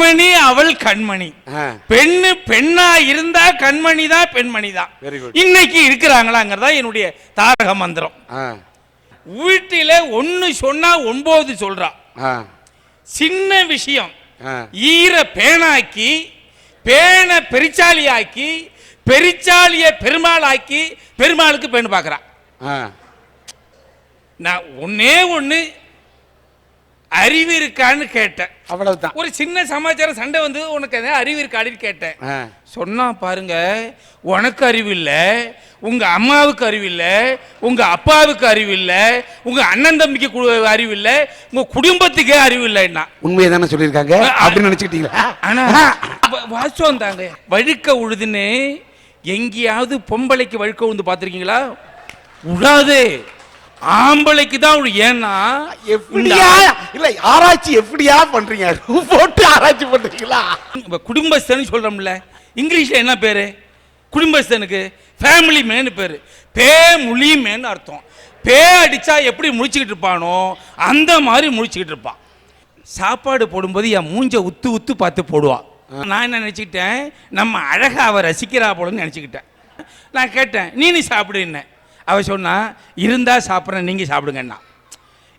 பெண்மணி அவள் கண்மணி. பெண்ணு பெண்ணா இருந்தா கண்மணி தான், பெண்மணி தான். இன்னைக்கு இருக்கிறாங்களாங்கிறதா என்னுடைய தாரக மந்திரம். வீட்டில ஒன்னு சொன்னா 9 சொல்றா. சின்ன விஷயம் ஈர பேனாக்கி, பேன பெரிச்சாலியாக்கி, பெரிச்சாலிய பெருமாள் ஆக்கி, பெருமாளுக்கு பெண் பார்க்கறா. நான் ஒன்னு அறிவு இருக்கான்னு கேட்டேன், அவ்வளவுதான். ஒரு சின்ன சமாச்சாரம் சண்டை வந்து உனக்கு அறிவு இருக்கான்னு கேட்டேன். சொன்னா பாருங்க, உனக்கு அறிவு இல்ல, உங்க அம்மாவுக்கு அறிவு இல்ல, உங்க அப்பாவுக்கு அறிவு இல்ல, உங்க அண்ணன் தம்பிக்கு அறிவு இல்ல, உங்க குடும்பத்துக்கே அறிவு இல்லைன்னா. உண்மையை தானே சொல்லியிருக்காங்க அப்படின்னு நினைச்சுக்கிட்டீங்களா? ஆனா வாசம் தாங்க. வழுக்க உழுதுன்னு எங்கேயாவது பொம்பளைக்கு வழுக்க உழுந்து பார்த்திருக்கீங்களா? உடாது, ஆம்பளைக்கு தான். ஏன்னா எப்படியா இல்ல ஆராய்ச்சி எப்படியா பண்றீங்க? போட்டு ஆராய்ச்சி பண்றீங்களா? குடும்பஸ்தன் சொல்றோம்ல, இங்கிலீஷ்ல என்ன பேரு குடும்பஸ்தனுக்கு? ஃபேமிலி மேன் பேரு. பே முழி மேன் அர்த்தம். பே அடிச்சா எப்படி முடிச்சுக்கிட்டு இருப்பானோ அந்த மாதிரி முடிச்சுக்கிட்டு இருப்பான். சாப்பாடு போடும்போது என் மூஞ்ச உத்து உத்து பார்த்து போடுவான். நான் என்ன நினைச்சுக்கிட்டேன், நம்ம அழகா அவ ரசிக்கிறா போலன்னு நினைச்சுக்கிட்டேன். நான் கேட்டேன், நீ சாப்பிடுன்னு. அவ சொன்னா, இருந்தா சாப்பிட்றேன் நீங்க சாப்பிடுங்கண்ணா.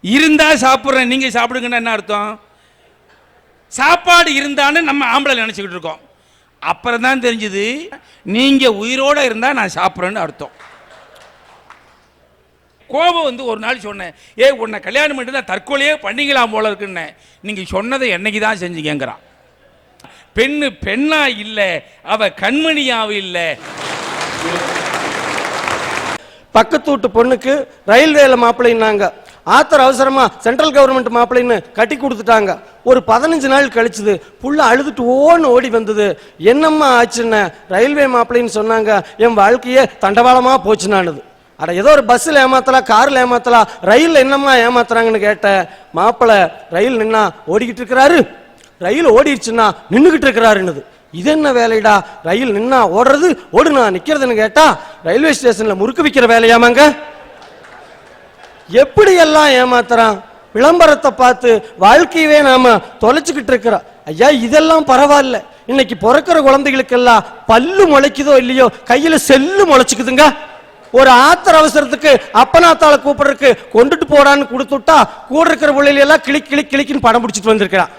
இருந்தா சாப்பிட்றேன் நீங்க சாப்பிடுங்கன்னா என்ன அர்த்தம்? சாப்பாடு இருந்தான்னு நம்ம ஆம்பளை நினைச்சுக்கிட்டு இருக்கோம். அப்புறம் தான் தெரிஞ்சது, நீங்க உயிரோட இருந்தா நான் சாப்பிட்றேன்னு அர்த்தம். கோபம் வந்து ஒரு நாள் சொன்னேன், உன்னை கல்யாணம் பண்ணி தான் தற்கொலையே பண்ணிக்கலாம் போல இருக்குன்னு. நீங்க சொன்னதை என்னைக்கு தான் செஞ்சீங்கிறான். பெண்ணு பெண்ணா இல்ல, அவ கண்மணியாவும் இல்ல. பக்கத்து வீட்டு பொண்ணுக்கு ரயில்வேல மாப்பிள்ளைன்னாங்க. ஆத்திர அவசரமா சென்ட்ரல் கவர்மெண்ட் மாப்பிள்ளைன்னு கட்டி கொடுத்துட்டாங்க. ஒரு 15 நாள் கழிச்சுது, புள்ள அழுதுட்டு ஓடி வந்தது. என்னம்மா ஆச்சுன்னு ரயில்வே மாப்பிள்ளைன்னு சொன்னாங்க. என் வாழ்க்கையே தண்டவாளமா போச்சுனானுது. அட ஏதோ ஒரு பஸ்ஸில் ஏமாத்தலாம், காரில் ஏமாத்தலாம், ரயில் என்னம்மா ஏமாத்துறாங்கன்னு கேட்டேன். மாப்பிள்ளை ரயில் நின்னா ஓடிக்கிட்டு இருக்கிறாரு, ரயில் ஓடிடுச்சுன்னா நின்றுகிட்டு இருக்கிறாருன்னுது. இது என்ன வேலைடா, ரயில் நின்னா ஓடுறது, ஓடுனா நிக்கிறதுன்னு கேட்டா ரயில்வே ஸ்டேஷன்ல முறுக்கு விற்கிற வேலையாமாங்க. எப்படி எல்லாம் ஏமாத்துறான். விளம்பரத்தை பார்த்து வாழ்க்கையவே நாம தொலைச்சுக்கிட்டு இருக்கிறோம். ஐயா இதெல்லாம் பரவாயில்ல. இன்னைக்கு பிறக்கிற குழந்தைகளுக்கெல்லாம் பல்லு முளைக்குதோ இல்லையோ கையில செல்லு முளைச்சுக்குதுங்க. ஒரு ஆத்திர அவசரத்துக்கு அப்பனாத்தால கூப்பிடுறதுக்கு கொண்டுட்டு போடான்னு கொடுத்துட்டா கூட இருக்கிற பிள்ளைகளெல்லாம் கிளிக் கிளிக் கிளிக்குன்னு படம் பிடிச்சிட்டு வந்திருக்கிறான்.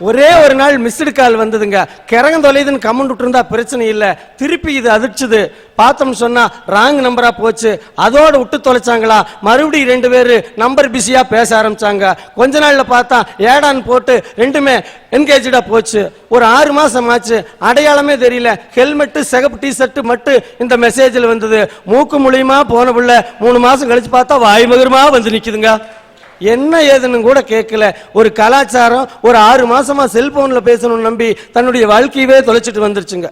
ஒரே ஒரு நாள் மிஸ்டு கால் வந்ததுங்க. கிறங்க தொலைதுன்னு கமெண்ட் விட்டுருந்தா பிரச்சனை இல்லை, திருப்பி இது அதிர்ச்சுது. பார்த்தோம்னு சொன்னா ராங் நம்பரா போச்சு. அதோட விட்டு தொலைச்சாங்களா, மறுபடியும் 2 பேரு நம்பர் பிஸியா பேச ஆரம்பிச்சாங்க. கொஞ்ச நாள்ல பார்த்தா ஏடான்னு போட்டு ரெண்டுமே என்கேஜா போச்சு. ஒரு 6 மாசம் ஆச்சு, அடையாளமே தெரியல. ஹெல்மெட் சிகப்பு டிஷர்ட் மட்டும் இந்த மெசேஜில் வந்தது. மூக்கு மூலியமா போன புள்ள 3 மாசம் கழிச்சு பார்த்தா வாய்மகரமா வந்து நிக்குதுங்க. என்ன ஏதுன்னு கூட கேட்கல. ஒரு கலாச்சாரம் ஒரு 6 மாசமா செல்போன்ல பேசணும்னு நம்பி தன்னுடைய வாழ்க்கையவே தொலைச்சிட்டு வந்துருச்சுங்க.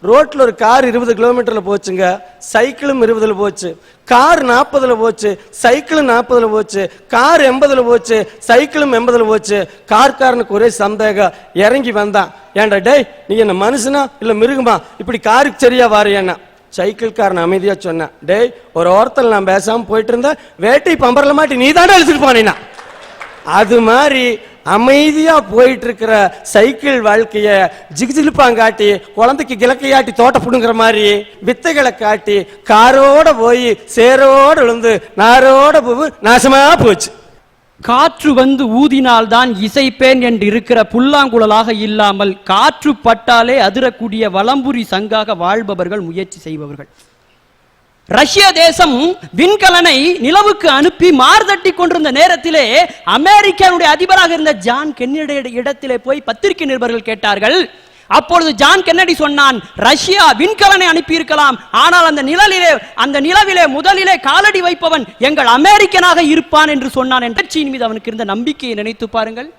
ரோட்ல ஒரு கார் 20 கிலோமீட்டர்ல போச்சுங்க, சைக்கிளும் 20ல போச்சு. கார் 40ல போச்சு, சைக்கிளும் 40ல போச்சு. கார் 80ல போச்சு, சைக்கிளும் 80ல போச்சு. கார்காரனுக்கு ஒரே சந்தேகம், இறங்கி வந்தான். ஏன்டா டேய், நீ என்ன மனுஷனா இல்ல மிருகமா, இப்படி காருக்கு சரியா வாரியேன்னா. சைக்கிள்காரன் அமைதியா சொன்ன, டேய் ஒரு ஓரத்தில் நான் பேசாம போயிட்டு இருந்தேன், வேட்டை பம்பரல மாட்டி நீ தானே அழுத்துட்டு போனீனா. அது மாதிரி அமைதியா போயிட்டு இருக்கிற சைக்கிள் வாழ்க்கைய ஜிகிஜிலிப்பாங்காட்டி, குழந்தைக்கு கிழக்கையாட்டி தோட்ட புடுங்கிற மாதிரி வித்தைகளை காட்டி காரோட போய் சேரோட விழுந்து நாரோட போய் நாசமா போச்சு. காற்று வந்து ஊதினால் தான் இசைப்பேன் என்று இருக்கிற புல்லாங்குழலாக இல்லாமல் காற்று பட்டாலே அதிரக்கூடிய வலம்புரி சங்காக வாழ்பவர்கள், முயற்சி செய்பவர்கள். ரஷ்ய தேசம் விண்கலனை நிலவுக்கு அனுப்பி மார்தட்டி கொண்டிருந்த நேரத்திலே அமெரிக்காவுடைய அதிபராக இருந்த ஜான் கென்னடி இடத்திலே போய் பத்திரிகை நிருபர்கள் கேட்டார்கள். அப்பொழுது ஜான் கென்னடி சொன்னான், ரஷ்யா விண்கலனை அனுப்பி இருக்கலாம், ஆனால் அந்த நிலவிலே முதலிலே காலடி வைப்பவன் எங்கள் அமெரிக்கனாக இருப்பான் என்று சொன்னான். என்ற மீது அவனுக்கு இருந்த நம்பிக்கையை நினைத்து பாருங்கள்.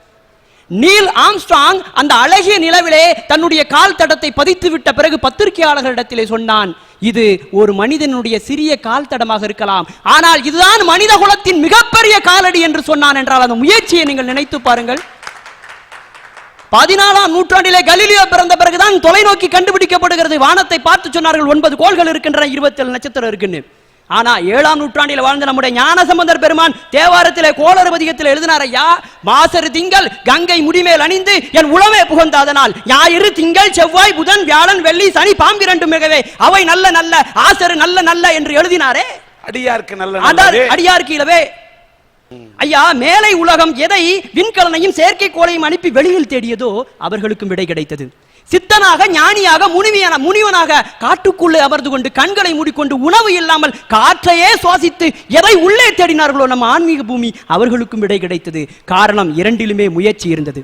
நீல் ஆம்ஸ்ட்ராங் அந்த அழகிய நிலவிலே தன்னுடைய கால் தடத்தை பதித்து விட்ட பிறகு பத்திரிகையாளர்களிடத்திலே சொன்னான், இது ஒரு மனிதனுடைய சிறிய கால் தடமாக இருக்கலாம், ஆனால் இதுதான் மனித குலத்தின் மிகப்பெரிய காலடி என்று சொன்னான். என்றால் அந்த முயற்சியை நீங்கள் நினைத்து பாருங்கள். 14ஆம் நூற்றாண்டிலே கலீலியோ பிறந்த பிறகுதான் தொலைநோக்கி கண்டுபிடிக்கப்படுகிறது. வானத்தை பார்த்து சொன்னார்கள் 9 கோள்கள் இருக்கின்றன, 27 நட்சத்திரம் இருக்குன்னு. ஆனா 7ஆம் நூற்றாண்டில் வாழ்ந்த நம்முடைய ஞானசம்பந்தர் பெருமான் தேவாரத்திலே கோளறுபதிகத்தில் எழுதினார் ஐயா, மாசரு திங்கள் கங்கை முடிமேல் அணிந்து என் உளமே புகழ்ந்தாதனால் ஞாயிறு திங்கள் செவ்வாய் புதன் வியாழன் வெள்ளி சனி பாம்பிரண்டு மிகவே அவை நல்ல நல்ல ஆசரு நல்ல நல்ல என்று எழுதினாரே. அடியாருக்கு நல்ல அடியாருக்கு இல்லவே ஐயா, மேலை உலகம் எதை விண்கலனையும் செயற்கைக்கோளையும் அனுப்பி வெளியில் தேடியதோ அவர்களுக்கும் விடை கிடைத்தது. சித்தனாக ஞானியாக முனிவனாக காட்டுக்குள்ளே அமர்ந்து கொண்டு கண்களை மூடிக்கொண்டு உணவு இல்லாமல் காற்றையே சுவாசித்து எதை உள்ளே தேடினார்களோ நம்ம ஆன்மீக பூமி அவர்களுக்கும் விடை கிடைத்தது. காரணம் இரண்டிலுமே முயற்சி இருந்தது.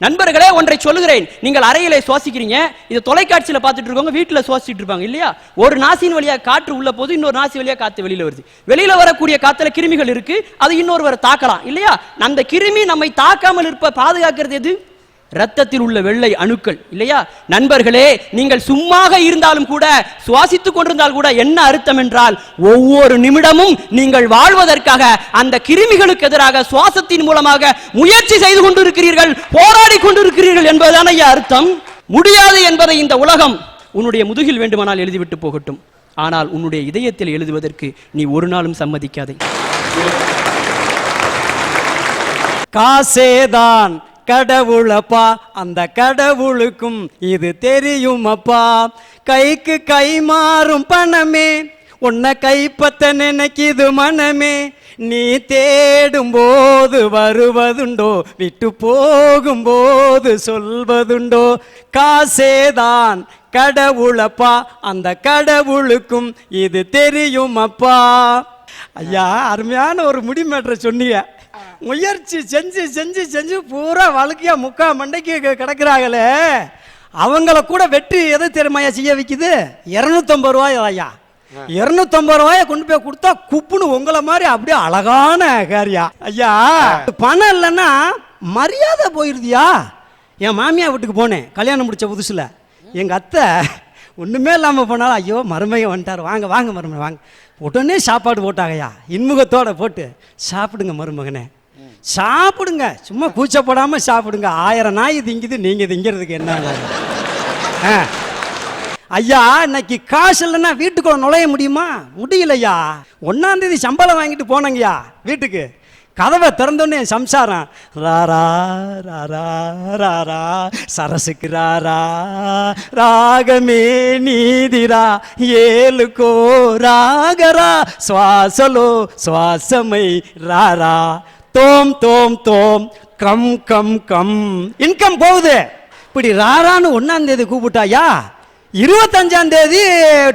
நண்பர்களே, ஒன்றை சொல்லுகிறேன். நீங்கள் அறையிலே சுவாசிக்கிறீங்க, இது தொலைக்காட்சியில் பார்த்துட்டு இருக்கவங்க வீட்டில் சுவாசிச்சுட்டு இருப்பாங்க இல்லையா? ஒரு நாசின் வழியாக காற்று உள்ள போது இன்னொரு நாசி வழியாக காற்று வெளியில வருது. வெளியில வரக்கூடிய காத்துல கிருமிகள் இருக்கு, அது இன்னொருவரை தாக்கலாம் இல்லையா? அந்த கிருமி நம்மை தாக்காமல் இருப்ப பாதுகாக்கிறது எது? ரத்தத்தில் உள்ள வெள்ளை அணுக்கள் இல்லையா? நண்பர்களே, நீங்கள் சும்மாக இருந்தாலும் கூட சுவாசித்துக் கொண்டிருந்தால் கூட என்ன அர்த்தம் என்றால், ஒவ்வொரு நிமிடமும் நீங்கள் வாழ்வதற்காக அந்த கிருமிகளுக்கு எதிராக சுவாசத்தின் மூலமாக முயற்சி செய்து கொண்டிருக்கிறீர்கள், போராடி கொண்டிருக்கிறீர்கள் என்பதுதான் ஐயா அர்த்தம். முடியாது என்பதை இந்த உலகம் உன்னுடைய முதுகில் வேண்டுமானால் எழுதிவிட்டு போகட்டும், ஆனால் உன்னுடைய இதயத்தில் எழுதுவதற்கு நீ ஒரு நாளும் சம்மதிக்காதே. காசேதான் கடவுளப்பா, அந்த கடவுளுக்கும் இது தெரியும் அப்பா. கைக்கு கை மாறும் பணமே உன்னை கைப்பத்த நினைக்கிது மனமே. நீ தேடும் போது வருவதுண்டோ, விட்டு போகும் போது சொல்வதுண்டோ. காசேதான் கடவுளப்பா, அந்த கடவுளுக்கும் இது தெரியும் அப்பா. ஐயா, அருமையான ஒரு முடிமேற்ற சொன்னீங்க. முயற்சி செஞ்சு செஞ்சு செஞ்சு பூரா வாழ்க்கையா முக்கா மண்டைக்கு கிடக்குறாங்களே, அவங்கள கூட வெற்றி எதை தெரியுமாயா செய்ய வைக்குது? 250 ரூபாய் ஐயா. 250 ரூபாய கொண்டு போய் கொடுத்தா குப்புன்னு உங்களை மாதிரி அப்படியே அழகான காரியா ஐயா. பணம் இல்லைன்னா மரியாதை போயிருதியா. என் மாமியா வீட்டுக்கு போனேன் கல்யாணம் முடிச்ச புதுசுல. எங்க அத்தை ஒண்ணுமே இல்லாம போனாலும், ஐயோ மருமையை வந்துட்டார், வாங்க வாங்க மருமகன் வாங்க, உடனே சாப்பாடு போட்டாங்கய்யா. இன்முகத்தோட போட்டு சாப்பிடுங்க மருமகனே, சாப்பிடுங்க, சும்மா கூச்சப்படாம சாப்பிடுங்க. 1000 நாய் திங்குது, நீங்க திங்கிறதுக்கு என்ன ஐயா? இன்னைக்கு காசு இல்லைன்னா வீட்டுக்குள்ள நுழைய முடியுமா? முடியலையா. 1ஆம் தேதி சம்பளம் வாங்கிட்டு போனங்கய்யா வீட்டுக்கு. கதவை திறந்தோடனே என் சம்சாரம் ராரா ராரா ராரா சரசுக்கு ராரா ராகமே நீதிரா ஏழுக்கோ ராகரா சுவாசலோ சுவாசமை ராரா தோம் தோம் தோம் கம் கம் கம். இன்கம் போகுது. இப்படி ராரான்னு 1ஆம் தேதி கூப்பிட்டாயா, 25ஆம் தேதி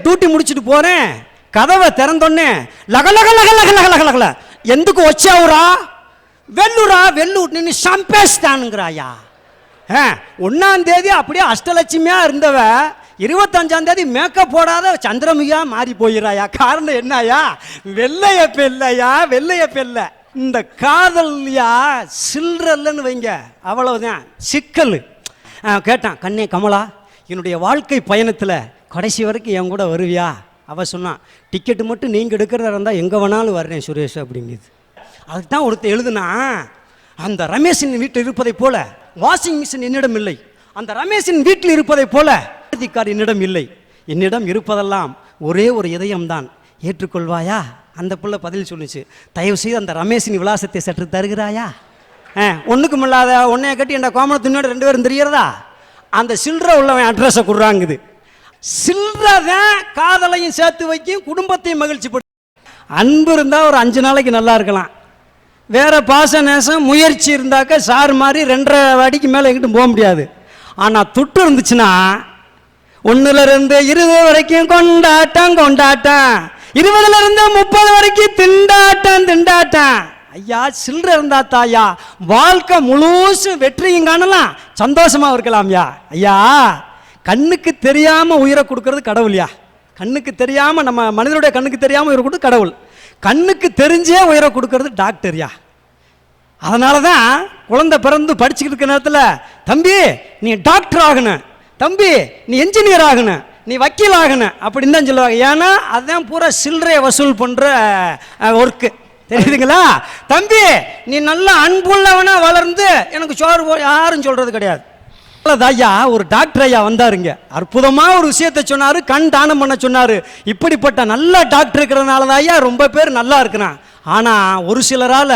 டியூட்டி முடிச்சுட்டு போறேன். கதவை திறந்தோடனே லக லக லக லக லக லக லக ఎందుకు వచ్చావురా, వెల్లురా వెళ్ళు, నిన్ను చంపేస్తానుங்கிறாயா. 1ஆம் தேதி அப்படியே அஷ்டலட்சுமியா இருந்தவ 25ஆம் தேதி மேக்கப் போடாத சந்திரமுகியா மாறி போயிடாயா. காரணம் என்னயா? வெள்ளைய பெல்லையா, வெள்ளைய பெல்ல. இந்த காதல்யா சில்றல்லன்னு வைங்க, அவ்வளவுதான் சிக்கல். கேட்டான், கண்ணே கமலா, என்னுடைய வாழ்க்கை பயணத்தில் கடைசி வரைக்கும் என் கூட வருவியா? அவ சொன்னான், டிக்கெட்டு மட்டும் நீங்கள் எடுக்கிறதா இருந்தால் எங்கே வேணாலும் வர்றேன் சுரேஷ் அப்படிங்குது. அதுக்கு தான் ஒருத்தர் எழுதுனா, அந்த ரமேஷின் வீட்டில் இருப்பதை போல வாஷிங் மிஷின் என்னிடம் இல்லை, அந்த ரமேஷின் வீட்டில் இருப்பதை போல கார் என்னிடம் இல்லை, என்னிடம் இருப்பதெல்லாம் ஒரே ஒரு இதயம்தான், ஏற்றுக்கொள்வாயா? அந்த பிள்ளை பதில் சொல்லிச்சு, தயவு செய்து அந்த ரமேஷின் விலாசத்தை சற்று தருகிறாயா? ஒன்றுக்கும் இல்லாத உன்னைய கட்டி என் கோமணத்தினோட 2 பேரும் தெரியறதா? அந்த சில்லற உள்ளவன் அட்ரஸை கொடுறாங்குது. சில்லறதான் காதலையும் சேர்த்து வைக்கும், குடும்பத்தையும் மகிழ்ச்சி படுத்த. அன்பு இருந்தால் ஒரு 5 நாளைக்கு நல்லா இருக்கலாம். வேற பாச நேசம் முயற்சி இருந்தாக்க சார் மாதிரி 2.5 அடிக்கு மேலே எங்கிட்டும் போக முடியாது. ஆனால் துட்டு இருந்துச்சுன்னா 1ல இருந்து 20 வரைக்கும் கொண்டாட்டம் கொண்டாட்டம், 20ல இருந்து 30 வரைக்கும் திண்டாட்டம் திண்டாட்டம். ஐயா, சில்லற இருந்தா தாயா வாழ்க்கை முழுசும் வெற்றியும் காணலாம், சந்தோஷமா இருக்கலாம்யா. ஐயா, கண்ணுக்கு தெரியாம உயிரை கொடுக்கறது கடவுள்யா. கண்ணுக்கு தெரியாம, நம்ம மனிதனுடைய கண்ணுக்கு தெரியாம உயிரை கொடுத்து கடவுள், கண்ணுக்கு தெரிஞ்சே உயிரை கொடுக்கறது டாக்டர்யா. அதனால தான் குழந்தை பிறந்து படிச்சுக்கிட்டு இருக்கிற நேரத்தில், தம்பி நீ டாக்டர் ஆகணும், தம்பி நீ என்ஜினியர் ஆகணும், நீ வக்கீல் ஆகணும் அப்படின்னு தான் சொல்லுவாங்க. ஏன்னா அதுதான் பூரா சில்லறையை வசூல் பண்ற ஒர்க்கு, தெரியுதுங்களா? தம்பி நீ நல்ல அன்புள்ளவனா வளர்ந்து எனக்கு சோறு யாரும் சொல்றது கிடையாது. ஐயா ஒரு டாக்டர் ஐயா வந்தாருங்க, அற்புதமா ஒரு விஷயத்தை சொன்னாரு, கண் தானம் பண்ண சொன்னாரு. இப்படிப்பட்ட நல்ல டாக்டர் இருக்கிறதுனால தான் ஐயா ரொம்ப பேர் நல்லா இருக்கிறான். ஆனா ஒரு சிலரால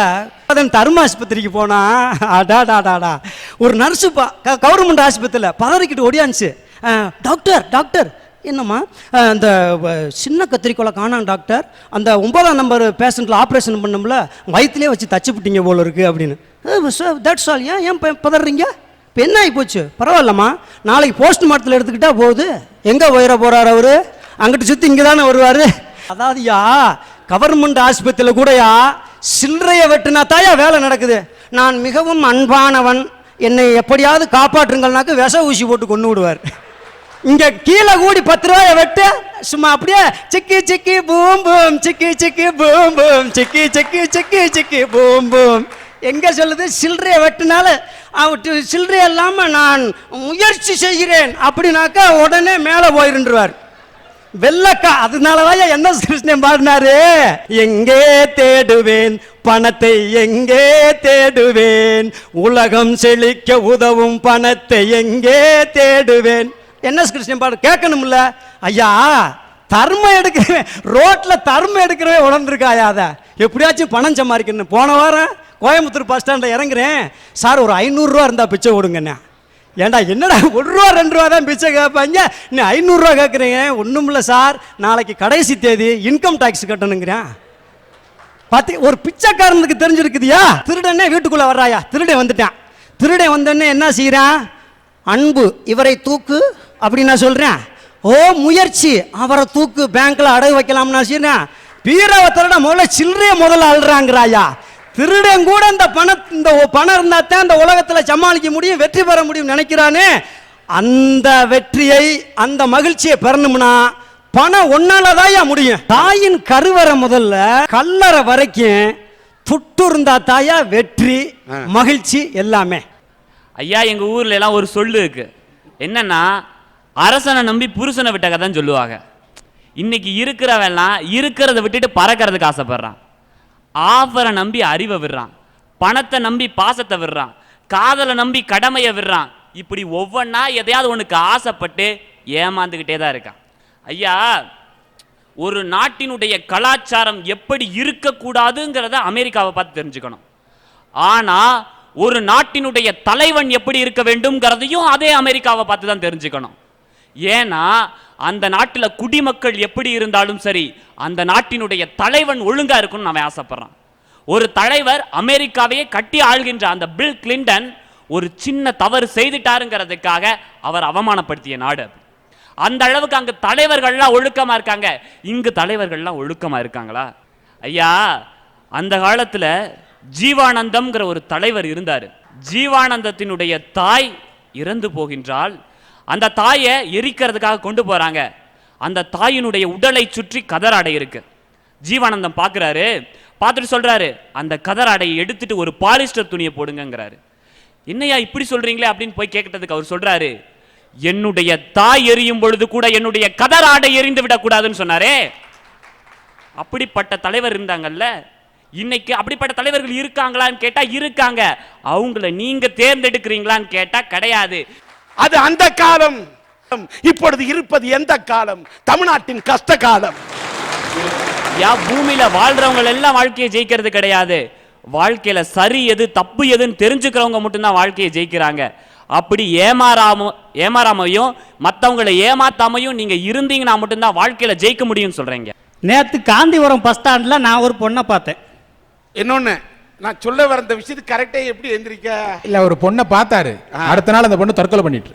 தர்ம ஆஸ்பத்திரிக்கு போனா அடாடாடாடா ஒரு நர்ஸு கவர்மெண்ட் ஆஸ்பத்திரியில் பதறிக்கிட்டு ஓடியாந்துச்சு. டாக்டர் டாக்டர் என்னம்மா அந்த சின்ன கத்திரிக்கோளை காணாம் டாக்டர், அந்த 9ஆம் நம்பர் பேஷண்ட்டில் ஆப்ரேஷன் பண்ணோம்ல வயிற்றுலேயே வச்சு தச்சுப்பிட்டீங்க போல இருக்கு அப்படின்னு. That's all. ஏன் பதறீங்க? இப்போ என்ன ஆகி போச்சு? பரவாயில்லம்மா, நாளைக்கு போஸ்ட் மார்ட்டத்தில் எடுத்துக்கிட்டா போகுது. எங்கே உயர போகிறார் அவரு? அங்கிட்டு சுற்றி இங்கே தானே வருவார். அதாவதுயா கவர்மெண்ட் ஆஸ்பத்திரியில் கூடயா சில்லறையை வெட்டினா தாயா வேலை நடக்குது. நான் மிகவும் அன்பானவன், என்னை எப்படியாவது காப்பாற்றுங்கள்னாக்க விஷ ஊசி போட்டு கொண்டு விடுவார். இங்கே கீழே கூடி 10 ரூபாயை வெட்டு சும்மா அப்படியே சிக்கி சிக்கி பூம் பூம் சிக்கி சிக்கி பூம் பூம் சிக்கி சிக்கி சிக்கி சிக்கி பூம் பூம். எங்கே சொல்லுது? சில்லறையை வெட்டினால சில்லறை இல்லாமல் நான் முயற்சி செய்கிறேன் அப்படின்னாக்கா உடனே மேலே போயிருந்துருவார் வெள்ளக்கா. அதனாலதான் என்ன கிருஷ்ணன் பாடினாரு, எங்கே தேடுவேன் பணத்தை எங்கே தேடுவேன், உலகம் செழிக்க உதவும் பணத்தை எங்கே தேடுவேன். என்ன கிருஷ்ணன் பாடு கேட்கணும்ல ஐயா. தர்மம் எடுக்கிறேன், ரோட்ல தர்மம் எடுக்கிறவே உணர்ந்துருக்காயா. அதை எப்படியாச்சும் பணம் சம்பாதிக்கணும். போன வாரம் கோயம்புத்தூர் பஸ் ஸ்டாண்டில் இறங்குறேன், சார் ஒரு 500 ரூபா இருந்தால் பிச்சை கொடுங்கண்ணா. ஏண்டா என்னடா 1 ரூபா 2 ரூபா தான் பிச்சை கேட்பாங்க, நீ 500 ரூபா கேட்குறீங்க. ஒன்றும் இல்லை சார், நாளைக்கு கடைசி தேதி இன்கம் டேக்ஸ் கட்டணுங்கிறேன். பார்த்து ஒரு பிச்சைக்காரனுக்கு தெரிஞ்சிருக்குதியா. திருடனே வீட்டுக்குள்ளே வர்றாயா, திருடன் வந்துட்டான். திருடன் வந்தோடனே என்ன செய்கிறான்? அன்பு இவரை தூக்கு அப்படின்னு நான் சொல்கிறேன். ஓ முயற்சி அவரை தூக்கு, பேங்க்கில் அடகு வைக்கலாம்னு நான் செய்கிறேன். பீராவை திருட முதல்ல சில்லறையை முதல்ல அழுறாங்கிறாயா. திருடன் கூட இந்த பணம் இருந்தா தான் இந்த உலகத்தில் சமாளிக்க முடியும், வெற்றி பெற முடியும் நினைக்கிறானே. அந்த வெற்றியை அந்த மகிழ்ச்சியை பெறணும்னா பணம் ஒன்னாலதான் முடியும். தாயின் கருவறை முதல்ல கல்லறை வரைக்கும் துட்டு இருந்தா தாயா வெற்றி மகிழ்ச்சி எல்லாமே. ஐயா எங்க ஊர்ல எல்லாம் ஒரு சொல்லு இருக்கு, என்னன்னா அரசனை நம்பி புருஷனை விட்ட கதைன்னு சொல்லுவாங்க. இன்னைக்கு இருக்கிறவெல்லாம் இருக்கிறத விட்டுட்டு பறக்கிறதுக்கு ஆசைப்படுறான். ஆஃபரை நம்பி அறிவை விடுறான், பணத்தை நம்பி பாசத்தை விடுறான், காதலை நம்பி கடமையை விடுறான். இப்படி ஒவ்வொன்றா எதையாவது ஒன்றுக்கு ஆசைப்பட்டு ஏமாந்துக்கிட்டே தான் இருக்கான். ஐயா ஒரு நாட்டினுடைய கலாச்சாரம் எப்படி இருக்கக்கூடாதுங்கிறத அமெரிக்காவை பார்த்து தெரிஞ்சுக்கணும். ஆனால் ஒரு நாட்டினுடைய தலைவன் எப்படி இருக்க வேண்டும்ங்கிறதையும் அதே அமெரிக்காவை பார்த்து தான் தெரிஞ்சுக்கணும். ஏன்னா அந்த நாட்டில் குடிமக்கள் எப்படி இருந்தாலும் சரி, அந்த நாட்டினுடைய தலைவன் ஒழுங்கா இருக்கும்னு அவன் ஆசைப்படுறான். ஒரு தலைவர் அமெரிக்காவையே கட்டி ஆள்கின்ற அந்த பில் கிளின்டன் ஒரு சின்ன தவறு செய்துட்டாருங்கிறதுக்காக அவர் அவமானப்படுத்திய நாடு. அந்த அளவுக்கு அங்கு தலைவர்கள்லாம் ஒழுக்கமா இருக்காங்க. இங்கு தலைவர்கள்லாம் ஒழுக்கமா இருக்காங்களா? ஐயா அந்த காலத்துல ஜீவானந்தம்ங்கிற ஒரு தலைவர் இருந்தார். ஜீவானந்தத்தினுடைய தாய் இறந்து போகின்றால் அந்த தாயை எரிக்கிறதுக்காக கொண்டு போறாங்க. அந்த தாயினுடைய உடலை சுற்றி கதராடை இருக்கு. ஜீவானந்தம் பார்க்குறாரு, பார்த்துட்டு சொல்றாரு, அந்த கதராடையை எடுத்துட்டு ஒரு பாலிஸ்டர் துணியை போடுங்கிறாரு. என்னையா இப்படி சொல்றீங்களே அப்படின்னு போய் கேட்கறதுக்கு அவர் சொல்றாரு, என்னுடைய தாய் எரியும் பொழுது கூட என்னுடைய கதராடை எரிந்து விடக்கூடாதுன்னு சொன்னாரே. அப்படிப்பட்ட தலைவர் இருந்தாங்கல்ல. இன்னைக்கு அப்படிப்பட்ட தலைவர்கள் இருக்காங்களான்னு கேட்டா இருக்காங்க. அவங்கள நீங்க தேர்ந்தெடுக்கிறீங்களான்னு கேட்டா கிடையாது. அது அந்த காலம். இப்பொழுது இருப்பது எந்த காலம்? தமிழ்நாட்டின் கஷ்ட காலம். பூமியில வாழ்றவங்க எல்லாம் வாழ்க்கையை ஜெயிக்கிறது கிடையாது. வாழ்க்கையில சரி எது தப்பு எதுன்னு தெரிஞ்சுக்கிறவங்க மட்டும்தான் வாழ்க்கையை ஜெயிக்கிறாங்க. அப்படி ஏமாறாமையும் மற்றவங்களை ஏமாத்தாமையும் நீங்க இருந்தீங்கன்னா மட்டும்தான் வாழ்க்கையில ஜெயிக்க முடியும்னு சொல்றீங்க. நேத்து காந்திபுரம் பஸ் ஸ்டாண்ட்ல நான் ஒரு பொண்ணை பார்த்தேன். இன்னொன்னு நான் சொல்ல வர இந்த விஷயத்துக்கு கரெக்டா எப்படி எந்திரிக்க? இல்ல ஒரு பொண்ணை பார்த்தாரு, அடுத்த நாள் அந்த பொண்ணு தற்கொலை பண்ணிட்டு.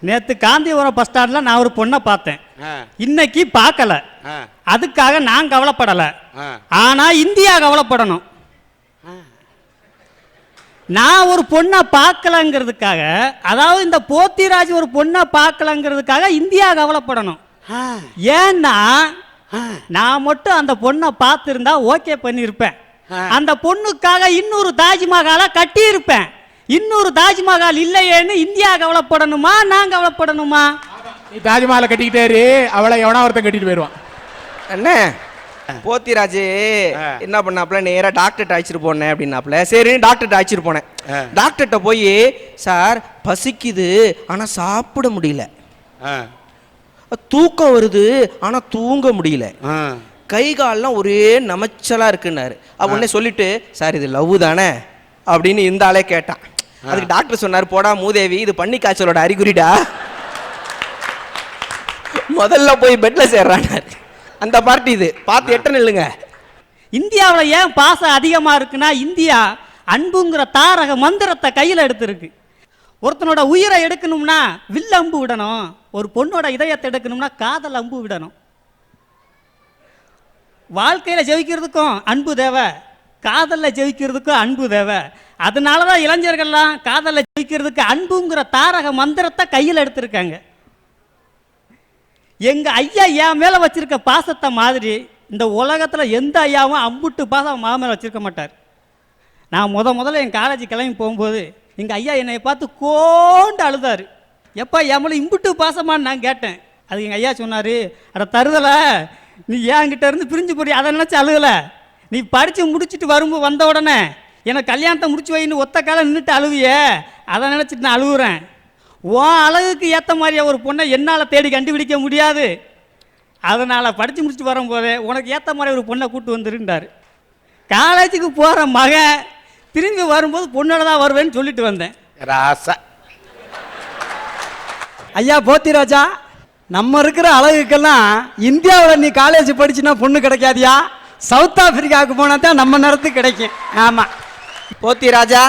நேத்து காந்திபுரம் பஸ் ஸ்டாண்ட்ல நான் ஒரு பொண்ணை பார்த்தேன். இன்னைக்கு பார்க்கல, அதுக்காக நான் கவலைப்படல. ஆனா இந்தியா கவலைப்படணும். நான் ஒரு பொண்ணை பார்க்கலங்கிறதுக்காக, அதாவது இந்த போத்திராஜ் ஒரு பொண்ணை பார்க்கலங்கிறதுக்காக இந்தியா கவலைப்படணும். ஏன்னா நான் மட்டும் அந்த பொண்ணை பார்த்திருந்தா ஓகே பண்ணிருப்பேன். அந்த பொண்ணுக்காக இன்னொரு தாஜ்மஹாலை கட்டி இருப்பேன். இன்னொரு தாஜ்மஹால் இல்லையேன்னு இந்தியா கவலைப்படணுமா நான் கவலைப்படணுமா? நீ தாஜ்மஹாலை கட்டிக்கிட்டாரு, அவளை எவனா ஒருத்தன் கட்டிட்டு போயிடுவான். என்ன போத்திராஜு என்ன பண்ணாப்புல நேரா டாக்டர்கிட்ட அழைச்சிட்டு போனேன் அப்படின்னாப்புல. சரின்னு டாக்டர்கிட்ட அழைச்சிட்டு போனேன். டாக்டர்கிட்ட போய் சார் பசிக்குது ஆனா சாப்பிட முடியல, தூக்கம் வருது ஆனா தூங்க முடியல, கை கால்லாம் ஒரே நமைச்சலா இருக்குன்னாரு. உடனே சொல்லிட்டு சார் இது லவ் தானே அப்படின்னு இந்த ஆளே கேட்டான். அதுக்கு டாக்டர் சொன்னார், போடா மூதேவி இது பன்னி காய்ச்சலோட அறிகுறிடா, முதல்ல போய் பெட்ல சேர்றானாரு. அந்த பார்ட்டி இது பார்த்து எட்ட நில்லுங்க. இந்தியாவில் ஏன் பாசம் அதிகமாக இருக்குன்னா, இந்தியா அன்புங்கிற தாரக மந்திரத்தை கையில் எடுத்திருக்கு. ஒருத்தனோட உயிரை எடுக்கணும்னா வில் அம்பு விடணும், ஒரு பொண்ணோட இதயத்தை எடுக்கணும்னா காதல் அம்பு விடணும். வாழ்க்கையில் ஜெயிக்கிறதுக்கும் அன்பு தேவை, காதலில் ஜெயிக்கிறதுக்கும் அன்பு தேவை. அதனால தான் இளைஞர்கள்லாம் காதலில் ஜெயிக்கிறதுக்கு அன்புங்கிற தாரக மந்திரத்தை கையில் எடுத்திருக்காங்க. எங்கள் ஐயா என் மேலே வச்சிருக்க பாசத்தை மாதிரி இந்த உலகத்தில் எந்த ஐயாவும் அம்புட்டு பாசம் மேலே வச்சிருக்க மாட்டார். நான் முதல்ல என் காலேஜ் கிளம்பி போகும்போது எங்கள் ஐயா என்னை பார்த்து கோண்டு அழுதார். எப்போ எம்மளை இம்புட்டு பாசமானு நான் கேட்டேன். அது எங்கள் ஐயா சொன்னார், அட தருதலை நீ என்கிட்ட இருந்து பிரிஞ்சு போய் அதை நினச்சி அழுகலை, நீ படித்து முடிச்சுட்டு வந்த உடனே எனக்கு கல்யாணத்தை முடிச்சு வைன்னு ஒத்த காலம் நின்றுட்டு அழுவியே, அதை நினச்சிட்டு நான் அழுகுறேன். உன் அழகுக்கு ஏற்ற மாதிரியா ஒரு பொண்ணை என்னால் தேடி கண்டுபிடிக்க முடியாது, அதனால் படித்து முடிச்சுட்டு வரும்போதே உனக்கு ஏற்ற மாதிரி ஒரு பொண்ணை கூப்பிட்டு வந்துருந்தார். காலேஜுக்கு போகிற மகன் திரும்பி வரும்போது பொண்ணோட தான் வருவேன்னு சொல்லிட்டு வந்தேன். ராசா ஐயா போத்திராஜா, நம்ம இருக்கிற அழகுக்கெல்லாம் இந்தியாவில் நீ காலேஜ் படிச்சுன்னா பொண்ணு கிடைக்காதியா, சவுத் ஆப்பிரிக்காவுக்கு போனால் தான் நம்ம நேரத்துக்கு கிடைக்கும். ஆமாம் போத்தி ராஜா,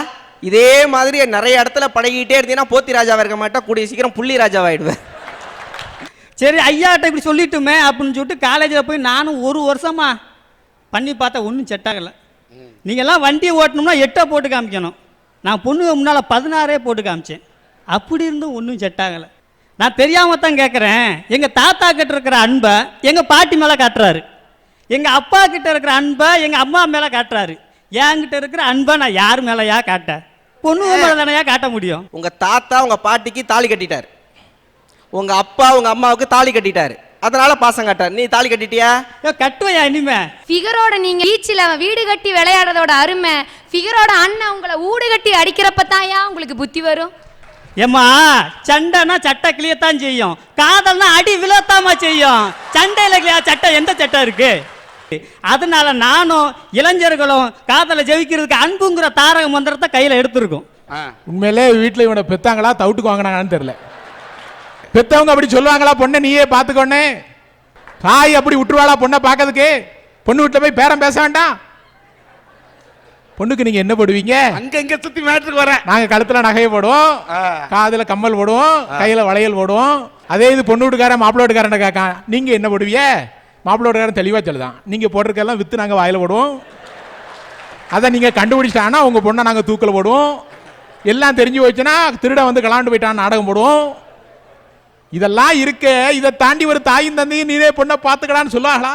இதே மாதிரி நிறைய இடத்துல பழகிட்டே இருந்தீங்கன்னா போத்தி ராஜாவாக இருக்க மாட்டேன், கூடிய சீக்கிரம் புள்ளி ராஜாவாயிடுவேன். சரி ஐயாட்ட இப்படி சொல்லிட்டுமே அப்படின்னு சொல்லிட்டு காலேஜில் போய் நானும் ஒரு வருஷமா பண்ணி பார்த்தா ஒன்றும் செட் ஆகலை. நீங்கள்லாம் வண்டியை ஓட்டணும்னா 8 போட்டு காமிக்கணும், நான் பொண்ணுங்க முன்னால் 16 போட்டு காமிச்சேன், அப்படி இருந்தும் ஒன்றும் செட் ஆகலை. நான் தெரியாமல் தான் கேட்குறேன், எங்கள் தாத்தா கிட்ட இருக்கிற அன்பை எங்கள் பாட்டி மேலே காட்டுறாரு, எங்கள் அப்பா கிட்ட இருக்கிற அன்பை எங்கள் அம்மா மேலே காட்டுறாரு, என்கிட்ட இருக்கிற அன்பை நான் யார் மேலேயா காட்ட, பொண்ணுங்க மேலே தானையா காட்ட முடியும். உங்கள் தாத்தா உங்கள் பாட்டிக்கு தாலி கட்டிட்டார், உங்கள் அப்பா உங்கள் அம்மாவுக்கு தாலி கட்டிட்டாரு, அதனால பாசம் காட்டார். நீ தாலி கட்டிட்டியா? கட்டுவையா இனிமே? ஃபிகரோட நீங்க பீச்சில் வீடு கட்டி விளையாடுறதோட அருமை, ஃபிகரோட அண்ணன் உங்களை ஊடு கட்டி அடிக்கிறப்ப தாயா உங்களுக்கு புத்தி வரும். ஏம்மா சண்டைனா சட்டை கிளியத்தான் செய்யும், காதல்னா அடி விழத்தாமா செய்யும். சண்டையில் கிளியா சட்டை எந்த சட்டை இருக்கு? அதனால நானும் இளைஞர்களும் காதலை ஜெயிக்கிறதுக்கு அன்புங்கிற தாரக மந்திரத்தை கையில் எடுத்திருக்கோம். உண்மையிலே வீட்டில் இவனை பெத்தாங்களா தவிட்டுக்கு வாங்கினாங்கன்னு தெரியல. பெத்தவங்க அப்படி சொல்லுவாங்களா, பொண்ணை நீயே பார்த்துக்கொன்னே, தாய் அப்படி விட்டுருவாளா பொண்ணை பார்க்கறதுக்கு? பொண்ணு வீட்டில் போய் பேரம் பேச வேண்டாம். பொண்ணுக்கு நீங்க என்ன போடுவீங்க? அங்க இங்க சுத்தி மேட்டுக்கு வரேன். நாங்க கழுத்துல நகையை போடுவோம், காதுல கம்மல் போடுவோம், கையில வளையல் போடுவோம். அதே இது பொண்ணு வீட்டுக்காரன் மாப்பிள்ளை வீட்டுக்காரன் கேட்கான், நீங்க என்ன போடுவீங்க? மாப்பிள்ளை வீட்டுக்காரன் தெளிவா சொல்லுதான், நீங்க போட்டிருக்கெல்லாம் வித்து நாங்க வாயில போடுவோம், அதை நீங்க கண்டுபிடிச்சிட்டாங்கன்னா உங்க பொண்ணை நாங்க தூக்கில் போடுவோம். எல்லாம் தெரிஞ்சு போச்சுன்னா திருட வந்து கலாண்டு போயிட்டான் நாடகம் போடுவோம். இதெல்லாம் இருக்க, இதை தாண்டி ஒரு தாயும் தந்தையும் நீரே பொண்ணை பார்த்துக்கலான்னு சொல்லுவாங்களா?